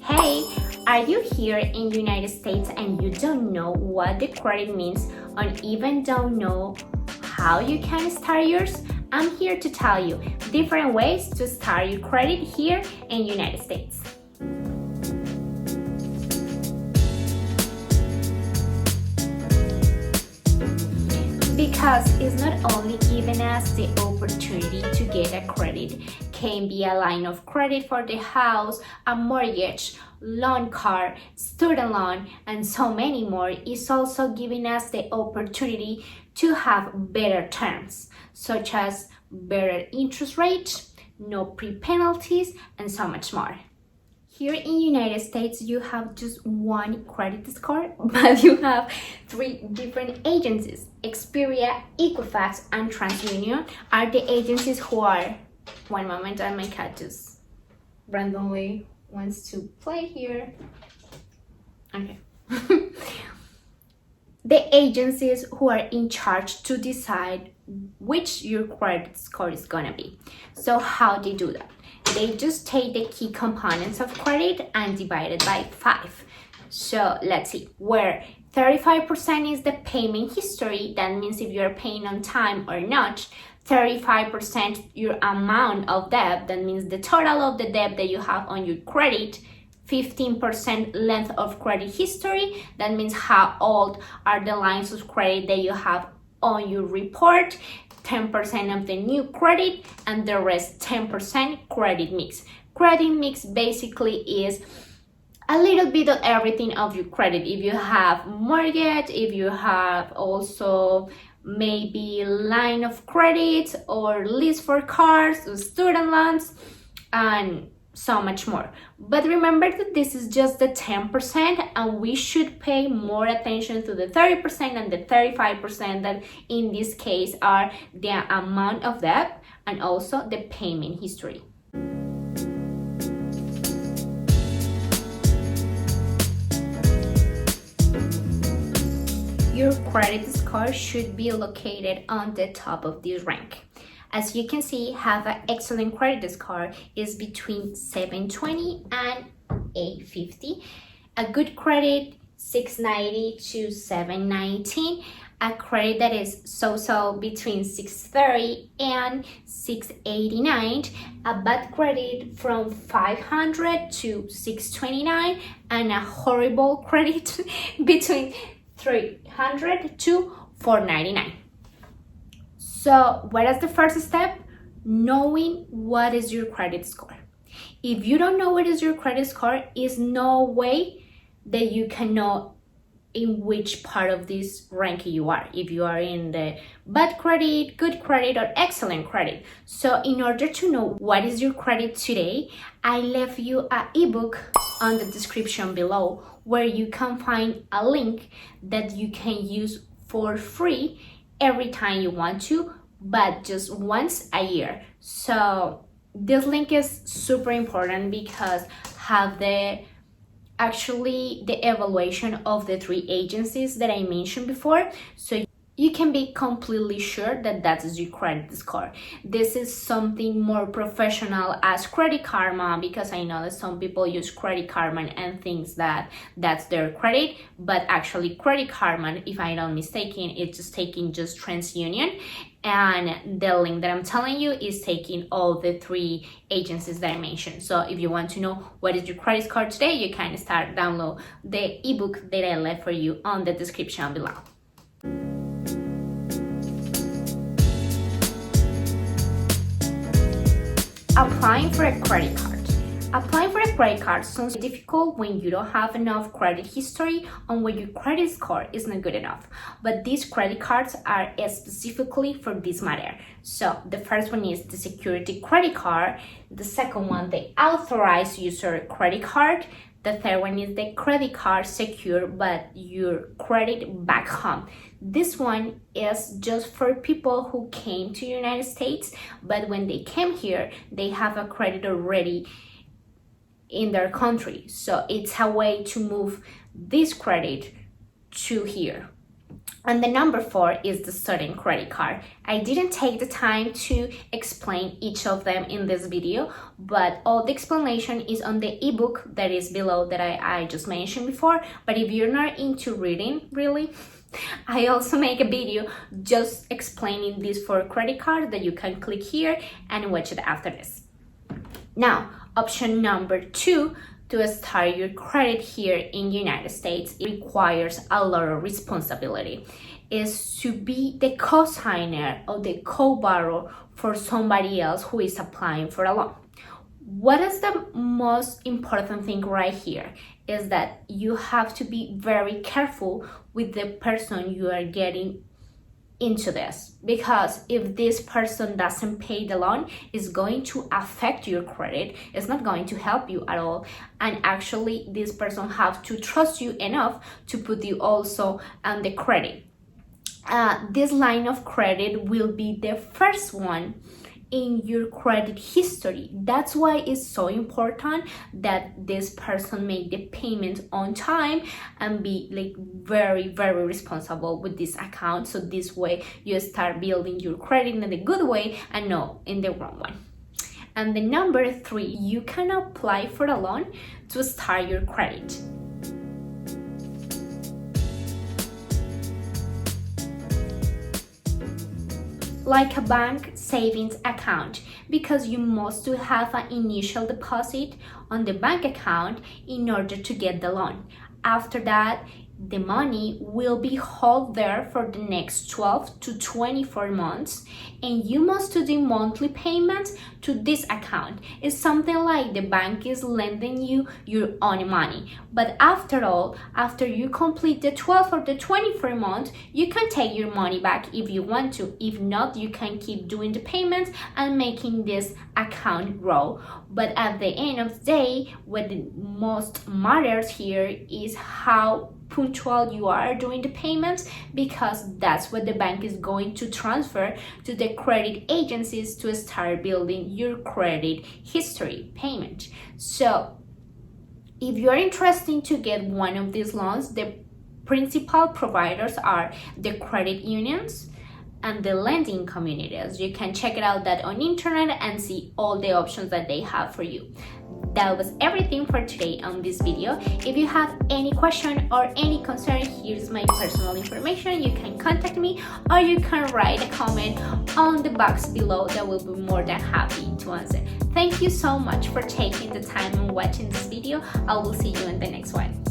Hey, are you here in United States and you don't know what the credit means or even don't know how you can start yours? I'm here to tell you different ways to start your credit here in United States. Because it's not only giving us the opportunity to get a credit, can be a line of credit for the house, a mortgage, loan card, student loan, and so many more. It's also giving us the opportunity to have better terms, such as better interest rates, no pre-penalties, and so much more. Here in United States, you have just one credit score, but you have three different agencies. Experian, Equifax, and TransUnion are the agencies who are... One moment, and my cat just randomly wants to play here. Okay. The agencies who are in charge to decide which your credit score is gonna be. So how they do that? They just take the key components of credit and divide it by 5. So let's see, where 35% is the payment history, that means if you're paying on time or not. 35% your amount of debt, that means the total of the debt that you have on your credit. 15% length of credit history, that means how old are the lines of credit that you have on your report. 10% of the new credit, and the rest 10% credit mix. Credit mix basically is a little bit of everything of your credit. If you have mortgage, if you have also maybe line of credit or lease for cars or student loans and so much more. But remember that this is just the 10%, and we should pay more attention to the 30% and the 35% that in this case are the amount of debt and also the payment history. Your credit score should be located on the top of this rank. As you can see, have an excellent credit score is between 720 and 850. A good credit, 690 to 719. A credit that is so-so between 630 and 689. A bad credit from 500 to 629. And a horrible credit between 300 to 499. So what is the first step? Knowing what is your credit score. If you don't know what is your credit score, is no way that you can know in which part of this ranking you are. If you are in the bad credit, good credit, or excellent credit. So in order to know what is your credit today, I left you an ebook on the description below where you can find a link that you can use for free every time you want to, but just once a year. So this link is super important because have the evaluation of the 3 agencies that I mentioned before, so you can be completely sure that that is your credit score. This is something more professional as Credit Karma, because I know that some people use Credit Karma and thinks that that's their credit, but actually Credit Karma, if I'm not mistaken, it's just taking just TransUnion, and the link that I'm telling you is taking all the 3 agencies that I mentioned. So if you want to know what is your credit score today, you can start download the ebook that I left for you on the description below. Applying for a credit card. Applying for a credit card sounds difficult when you don't have enough credit history and when your credit score is not good enough. But these credit cards are specifically for this matter. So the first one is the security credit card. The second one, the authorized user credit card. The third one is the credit card secure but your credit back home. This one is just for people who came to United States, but when they came here, they have a credit already in their country. So it's a way to move this credit to here. And the number 4 is the student credit card. I didn't take the time to explain each of them in this video, but all the explanation is on the ebook that is below that I just mentioned before. But if you're not into reading, really, I also make a video just explaining this for credit card that you can click here and watch it after this. Now, option number 2, to start your credit here in United States, it requires a lot of responsibility, is to be the co-signer or the co-borrower for somebody else who is applying for a loan. What is the most important thing right here is that you have to be very careful with the person you are getting into this, because if this person doesn't pay the loan, it's going to affect your credit. It's not going to help you at all, and actually this person have to trust you enough to put you also on the credit. This line of credit will be the first one in your credit history. That's why it's so important that this person make the payment on time and be like very responsible with this account. So this way you start building your credit in the good way and not in the wrong one. And the number 3, you can apply for a loan to start your credit. Like a bank savings account, because you must have an initial deposit on the bank account in order to get the loan. After that, the money will be held there for the next 12 to 24 months, and you must do the monthly payments to this account. It's something like the bank is lending you your own money. But after all, after you complete the 12 or the 24 months, you can take your money back if you want to. If not, you can keep doing the payments and making this account grow. But at the end of the day, what the most matters here is how punctual you are doing the payments, because that's what the bank is going to transfer to the credit agencies to start building your credit history payment. So if you're interested to get one of these loans, the principal providers are the credit unions and the lending communities. You can check it out that on internet and see all the options that they have for you. That was everything for today on this video. If you have any question or any concern, here's my personal information. You can contact me or you can write a comment on the box below that will be more than happy to answer. Thank you so much for taking the time and watching this video. I will see you in the next one.